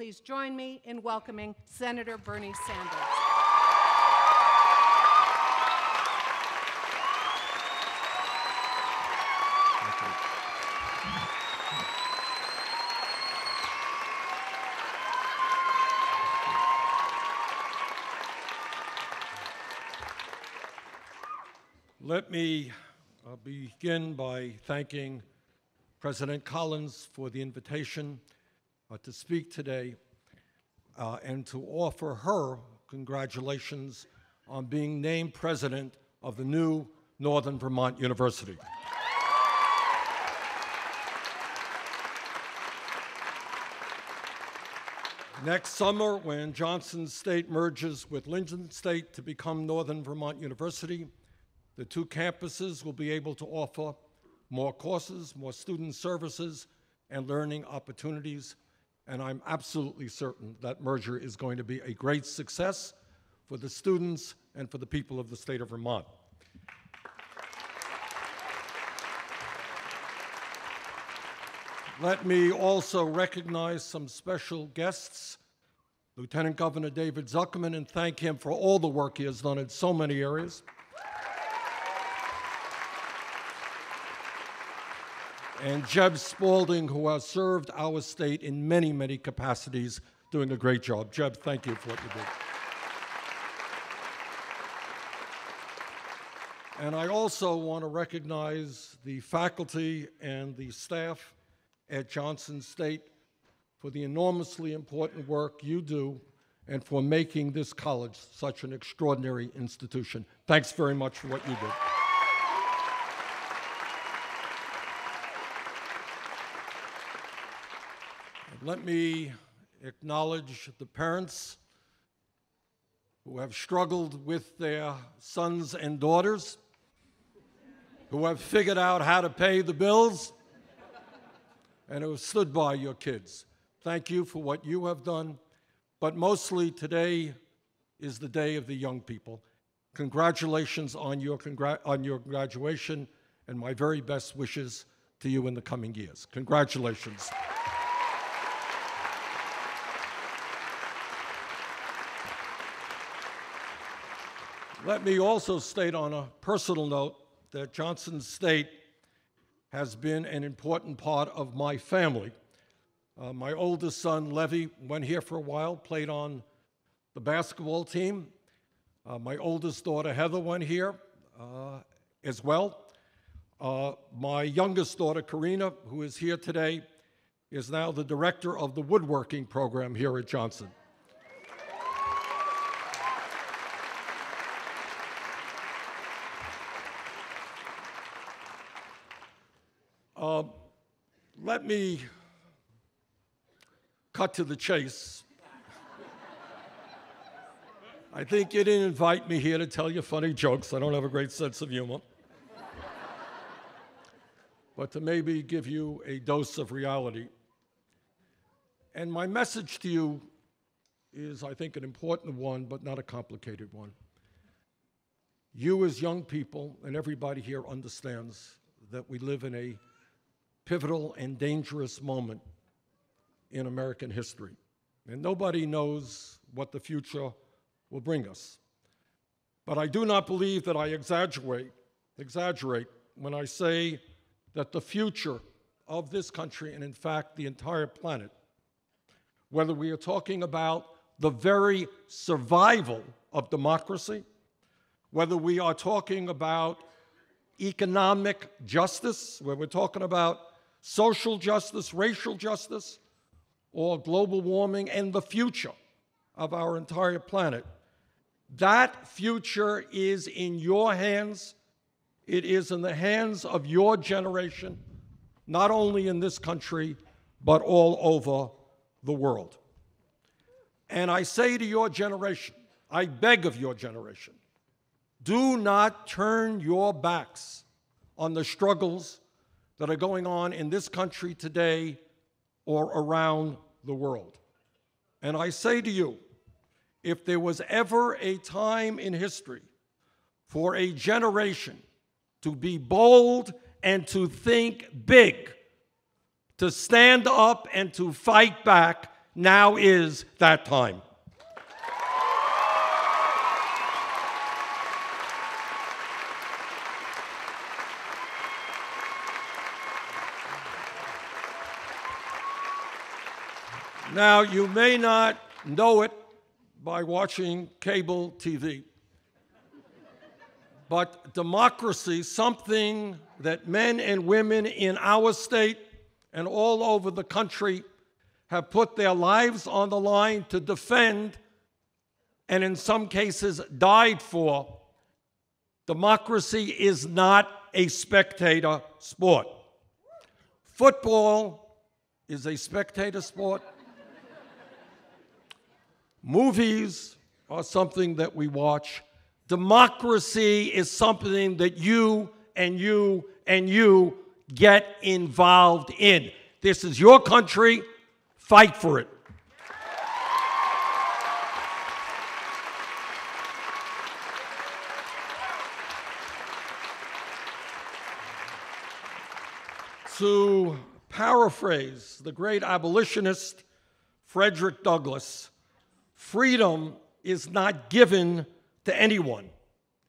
Please join me in welcoming Senator Bernie Sanders. Let me begin by thanking President Collins for the invitation to speak today and to offer her congratulations on being named president of the new Northern Vermont University. Next summer, when Johnson State merges with Lyndon State to become Northern Vermont University, the two campuses will be able to offer more courses, more student services, and learning opportunities. And I'm absolutely certain that merger is going to be a great success for the students and for the people of the state of Vermont. Let me also recognize some special guests, Lieutenant Governor David Zuckerman, and thank him for all the work he has done in so many areas. And Jeb Spaulding, who has served our state in many, many capacities, doing a great job. Jeb, thank you for what you do. And I also want to recognize the faculty and the staff at Johnson State for the enormously important work you do and for making this college such an extraordinary institution. Thanks very much for what you did. Let me acknowledge the parents who have struggled with their sons and daughters, who have figured out how to pay the bills, and who have stood by your kids. Thank you for what you have done, but mostly today is the day of the young people. Congratulations on your graduation, and my very best wishes to you in the coming years. Congratulations. Let me also state on a personal note that Johnson State has been an important part of my family. My oldest son, Levy, went here for a while, played on the basketball team. My oldest daughter, Heather, went here as well. My youngest daughter, Karina, who is here today, is now the director of the woodworking program here at Johnson. Let me cut to the chase. I think you didn't invite me here to tell you funny jokes. I don't have a great sense of humor. But to maybe give you a dose of reality. And my message to you is, I think, an important one, but not a complicated one. You as young people, and everybody here understands that we live in a pivotal and dangerous moment in American history. And nobody knows what the future will bring us. But I do not believe that I exaggerate when I say that the future of this country, and in fact the entire planet, whether we are talking about the very survival of democracy, whether we are talking about economic justice, where we're talking about social justice, racial justice, or global warming, and the future of our entire planet. That future is in your hands. It is in the hands of your generation, not only in this country, but all over the world. And I say to your generation, I beg of your generation, do not turn your backs on the struggles that are going on in this country today or around the world. And I say to you, if there was ever a time in history for a generation to be bold and to think big, to stand up and to fight back, Now is that time. Now, you may not know it by watching cable TV, but democracy, something that men and women in our state and all over the country have put their lives on the line to defend, and in some cases died for, democracy is not a spectator sport. Football is a spectator sport. Movies are something that we watch. Democracy is something that you and you and you get involved in. This is your country. Fight for it. To paraphrase the great abolitionist Frederick Douglass, freedom is not given to anyone.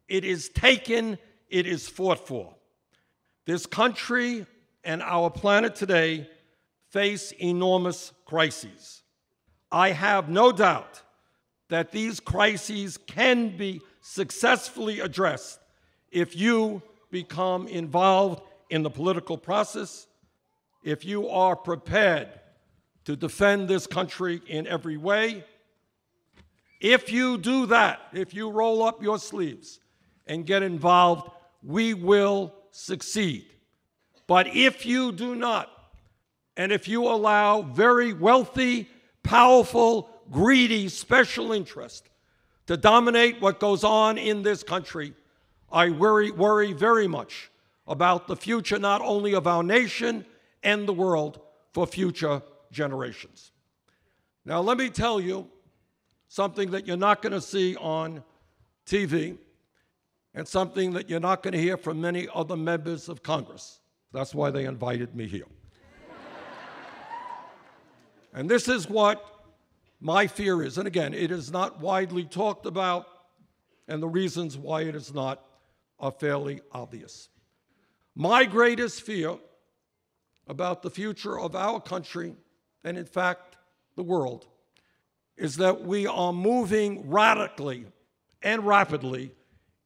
It is taken, it is fought for. This country and our planet today face enormous crises. I have no doubt that these crises can be successfully addressed if you become involved in the political process, if you are prepared to defend this country in every way. If you do that, if you roll up your sleeves and get involved, we will succeed. But if you do not, and if you allow very wealthy, powerful, greedy special interest to dominate what goes on in this country, I worry very much about the future not only of our nation and the world, for future generations. Now, let me tell you something that you're not going to see on TV and something that you're not going to hear from many other members of Congress. That's why they invited me here. And this is what my fear is. And again, it is not widely talked about, and the reasons why it is not are fairly obvious. My greatest fear about the future of our country, and in fact, the world, is that we are moving radically and rapidly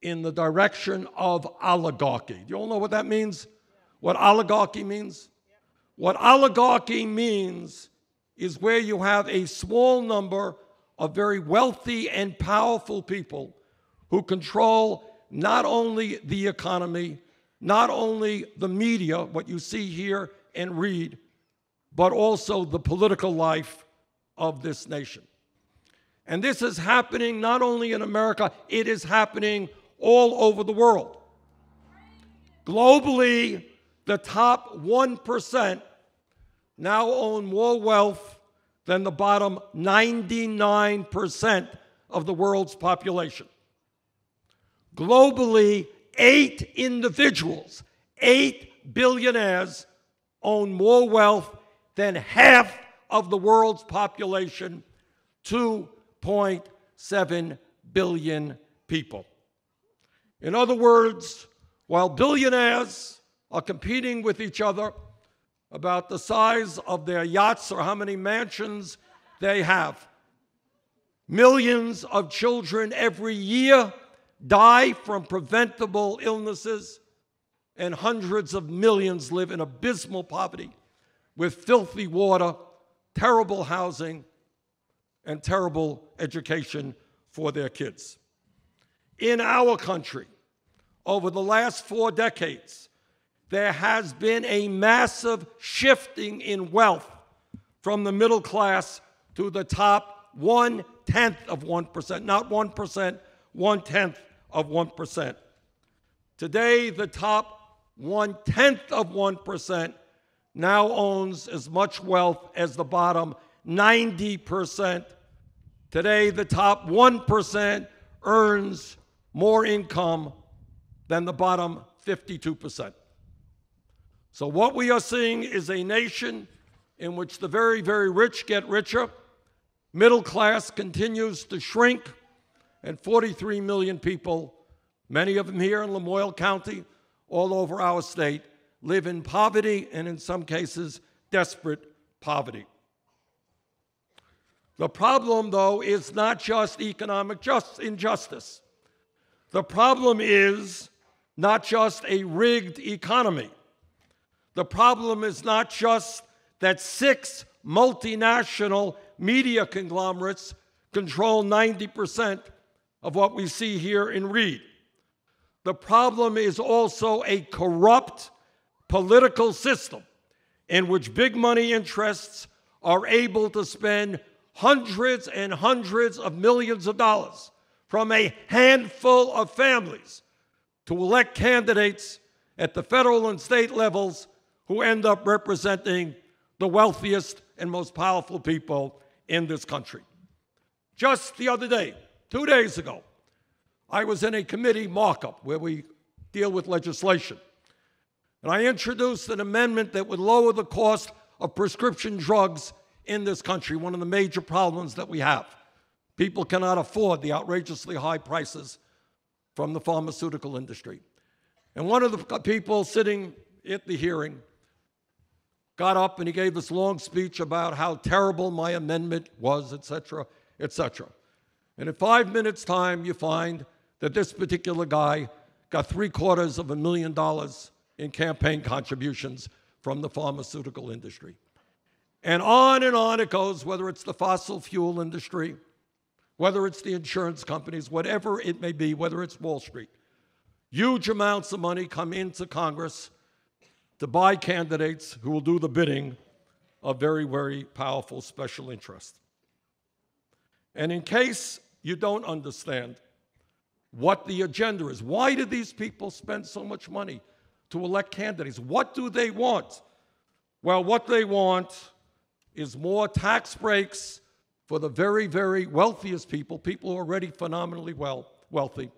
in the direction of oligarchy. Do you all know what that means? What oligarchy means? What oligarchy means is where you have a small number of very wealthy and powerful people who control not only the economy, not only the media, what you see here and read, but also the political life of this nation. And this is happening not only in America, it is happening all over the world. Globally, the top 1% now own more wealth than the bottom 99% of the world's population. Globally, 8 individuals, 8 billionaires, own more wealth than half of the world's population, 2.7 billion people. In other words, while billionaires are competing with each other about the size of their yachts or how many mansions they have, millions of children every year die from preventable illnesses, and hundreds of millions live in abysmal poverty with filthy water, terrible housing, and terrible education for their kids. In our country, over the last 4 decades, there has been a massive shifting in wealth from the middle class to the top 1/10 of 1%, not 1%, 1/10 of 1%. Today, the top 1/10 of 1% now owns as much wealth as the bottom 90%. Today, the top 1% earns more income than the bottom 52%. So what we are seeing is a nation in which the very, very rich get richer Middle class continues to shrink, and 43 million people, many of them here in Lamoille County, all over our state, live in poverty and in some cases, desperate poverty. The problem, though, is not just economic injustice. The problem is not just a rigged economy. The problem is not just that 6 multinational media conglomerates control 90% of what we see here in Reed. The problem is also a corrupt political system in which big money interests are able to spend hundreds and hundreds of millions of dollars from a handful of families to elect candidates at the federal and state levels who end up representing the wealthiest and most powerful people in this country. Just the other day, 2 days ago, I was in a committee markup where we deal with legislation. And I introduced an amendment that would lower the cost of prescription drugs in this country, one of the major problems that we have. People cannot afford the outrageously high prices from the pharmaceutical industry. And one of the people sitting at the hearing got up and he gave this long speech about how terrible my amendment was, et cetera, et cetera. And in 5 minutes' time, you find that this particular guy got $750,000 in campaign contributions from the pharmaceutical industry. And on it goes, whether it's the fossil fuel industry, whether it's the insurance companies, whatever it may be, whether it's Wall Street. Huge amounts of money come into Congress to buy candidates who will do the bidding of very, very powerful special interests. And in case you don't understand what the agenda is, why do these people spend so much money to elect candidates? What do they want? Well, what they want is more tax breaks for the very, very wealthiest people, people who are already phenomenally wealthy,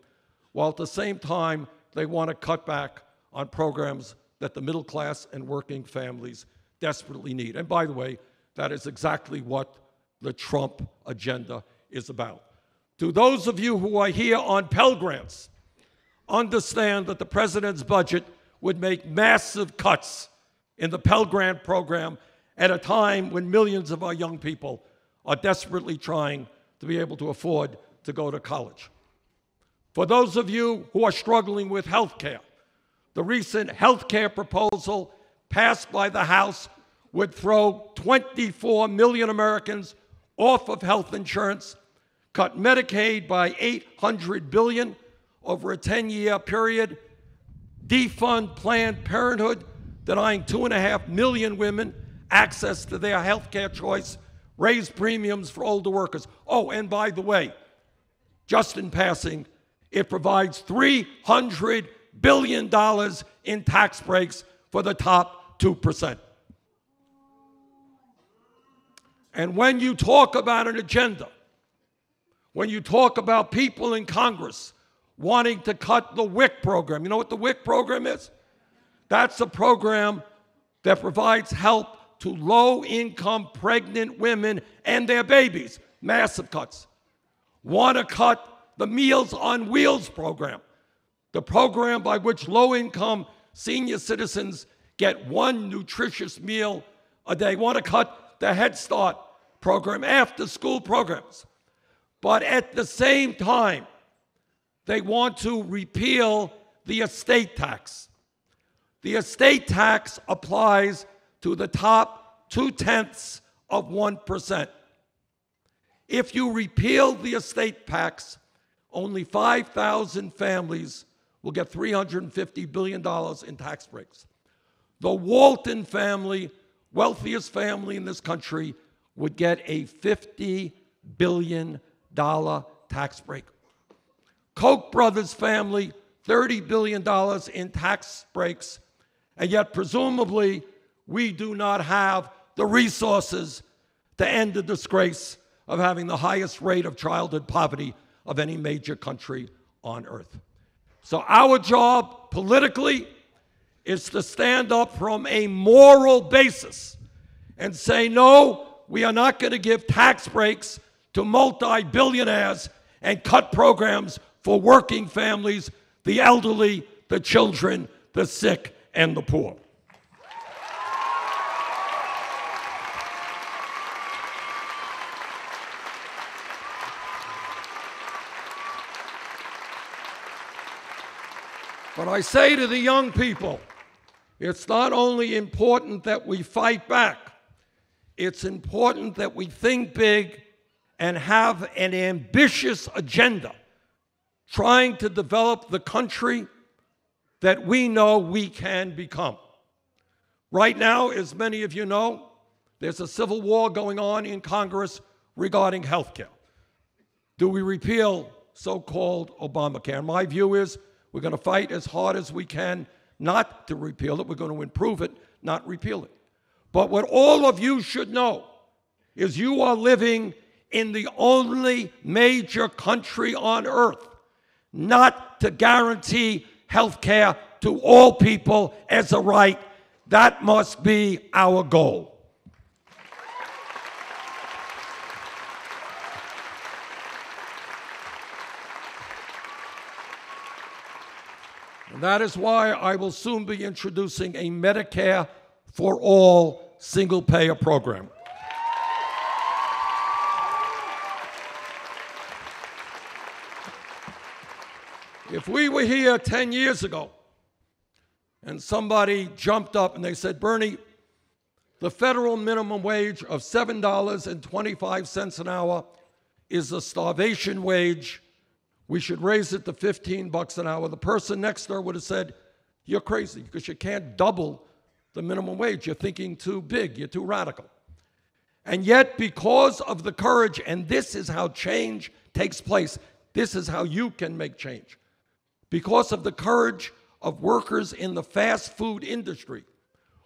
while at the same time they want to cut back on programs that the middle class and working families desperately need. And by the way, that is exactly what the Trump agenda is about. To those of you who are here on Pell Grants, understand that the president's budget would make massive cuts in the Pell Grant program at a time when millions of our young people are desperately trying to be able to afford to go to college. For those of you who are struggling with health care, the recent health care proposal passed by the House would throw 24 million Americans off of health insurance, cut Medicaid by $800 billion over a 10-year period, defund Planned Parenthood, denying 2.5 million women access to their health care choice, raise premiums for older workers. Oh, and by the way, just in passing, it provides $300 billion in tax breaks for the top 2%. And when you talk about an agenda, when you talk about people in Congress wanting to cut the WIC program, you know what the WIC program is? That's a program that provides help to low-income pregnant women and their babies. Massive cuts. Want to cut the Meals on Wheels program, the program by which low-income senior citizens get one nutritious meal a day. Want to cut the Head Start program, after-school programs. But at the same time, they want to repeal the estate tax. The estate tax applies to the top 0.2%. If you repeal the estate tax, only 5,000 families will get $350 billion in tax breaks. The Walton family, wealthiest family in this country, would get a $50 billion tax break. Koch brothers family, $30 billion in tax breaks, and yet presumably we do not have the resources to end the disgrace of having the highest rate of childhood poverty of any major country on earth. So our job politically is to stand up from a moral basis and say, no, we are not going to give tax breaks to multi-billionaires and cut programs for working families, the elderly, the children, the sick, and the poor. But I say to the young people, it's not only important that we fight back, it's important that we think big and have an ambitious agenda trying to develop the country that we know we can become. Right now, as many of you know, there's a civil war going on in Congress regarding health care. Do we repeal so-called Obamacare? My view is we're going to fight as hard as we can not to repeal it. We're going to improve it, not repeal it. But what all of you should know is you are living in the only major country on earth not to guarantee health care to all people as a right. That must be our goal. And that is why I will soon be introducing a Medicare for all single-payer program. If we were here 10 years ago and somebody jumped up and they said, Bernie, the federal minimum wage of $7.25 an hour is a starvation wage, we should raise it to $15 an hour, the person next door would have said, you're crazy because you can't double the minimum wage. You're thinking too big. You're too radical. And yet, because of the courage, and this is how change takes place, this is how you can make change. Because of the courage of workers in the fast food industry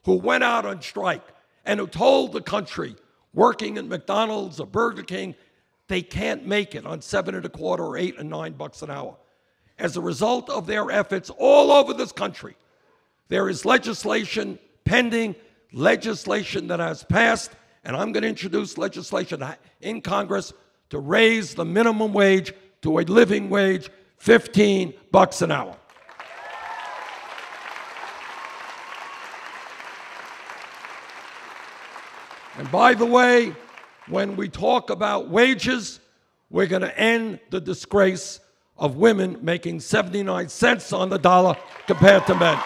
who went out on strike and who told the country, working at McDonald's or Burger King, they can't make it on $7.25 or $8 and $9 an hour. As a result of their efforts all over this country, there is legislation pending, legislation that has passed, and I'm going to introduce legislation in Congress to raise the minimum wage to a living wage, $15 an hour. And by the way, when we talk about wages, we're going to end the disgrace of women making 79 cents on the dollar compared to men.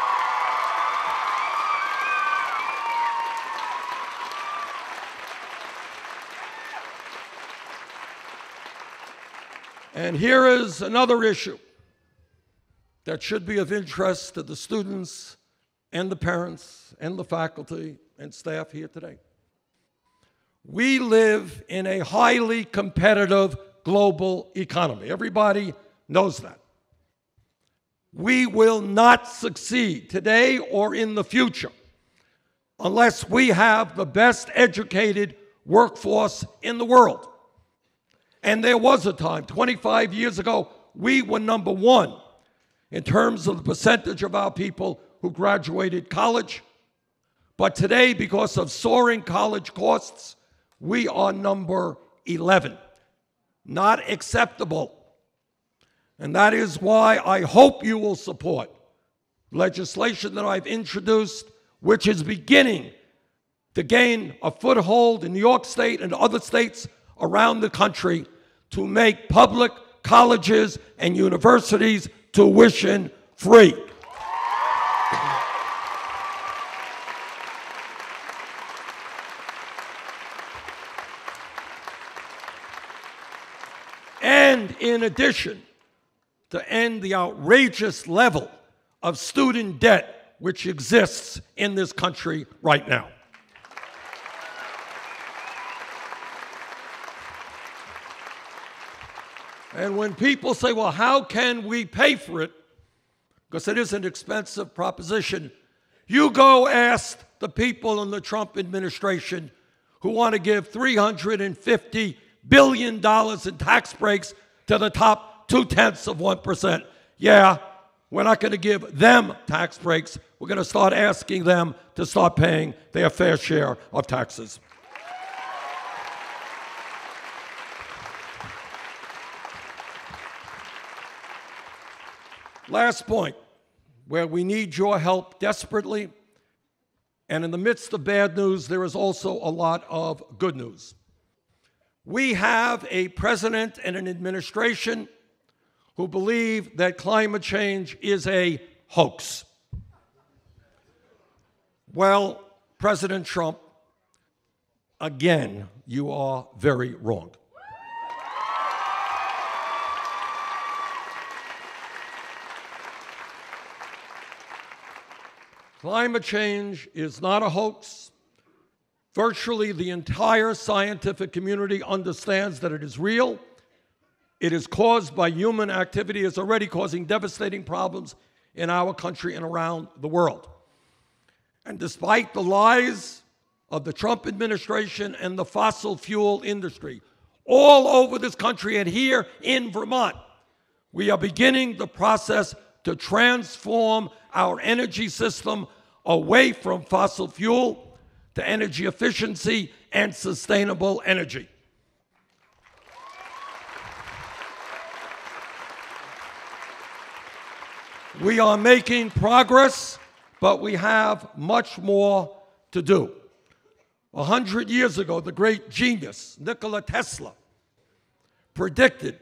And here is another issue that should be of interest to the students and the parents and the faculty and staff here today. We live in a highly competitive global economy. Everybody knows that. We will not succeed today or in the future unless we have the best educated workforce in the world. And there was a time, 25 years ago, we were number one in terms of the percentage of our people who graduated college. But today, because of soaring college costs, we are number 11. Not acceptable. And that is why I hope you will support legislation that I've introduced, which is beginning to gain a foothold in New York State and other states around the country to make public colleges and universities tuition free. And in addition, to end the outrageous level of student debt which exists in this country right now. And when people say, well, how can we pay for it? Because it is an expensive proposition. You go ask the people in the Trump administration who want to give $350 billion in tax breaks to the top 0.2%. Yeah, we're not going to give them tax breaks. We're going to start asking them to start paying their fair share of taxes. Last point, where we need your help desperately, and in the midst of bad news, there is also a lot of good news. We have a president and an administration who believe that climate change is a hoax. Well, President Trump, again, you are very wrong. Climate change is not a hoax. Virtually the entire scientific community understands that it is real. It is caused by human activity. It's already causing devastating problems in our country and around the world. And despite the lies of the Trump administration and the fossil fuel industry, all over this country and here in Vermont, we are beginning the process to transform our energy system away from fossil fuel to energy efficiency and sustainable energy. We are making progress, but we have much more to do. 100 years ago, the great genius Nikola Tesla predicted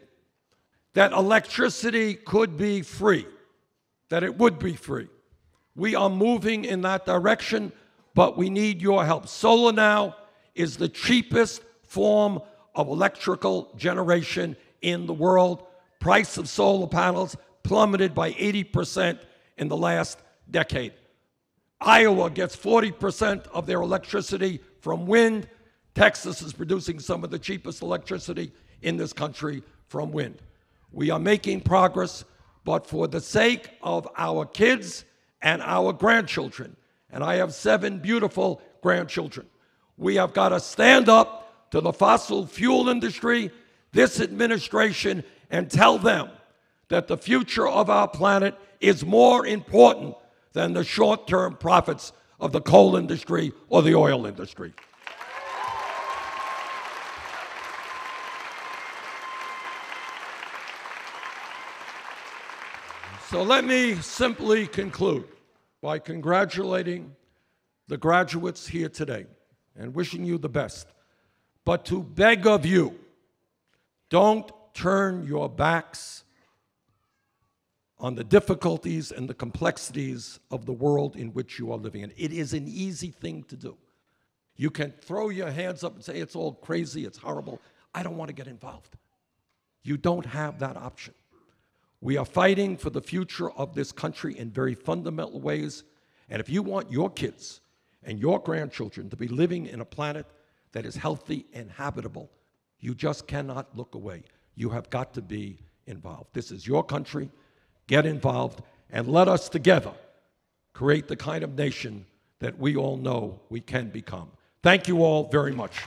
that electricity could be free, that it would be free. We are moving in that direction, but we need your help. Solar now is the cheapest form of electrical generation in the world. Price of solar panels plummeted by 80% in the last decade. Iowa gets 40% of their electricity from wind. Texas is producing some of the cheapest electricity in this country from wind. We are making progress, but for the sake of our kids and our grandchildren, and I have 7 beautiful grandchildren, we have got to stand up to the fossil fuel industry, this administration, and tell them that the future of our planet is more important than the short-term profits of the coal industry or the oil industry. So let me simply conclude by congratulating the graduates here today and wishing you the best, but to beg of you, don't turn your backs on the difficulties and the complexities of the world in which you are living in. It is an easy thing to do. You can throw your hands up and say, it's all crazy, it's horrible, I don't want to get involved. You don't have that option. We are fighting for the future of this country in very fundamental ways, and if you want your kids and your grandchildren to be living in a planet that is healthy and habitable, you just cannot look away. You have got to be involved. This is your country. Get involved, and let us together create the kind of nation that we all know we can become. Thank you all very much.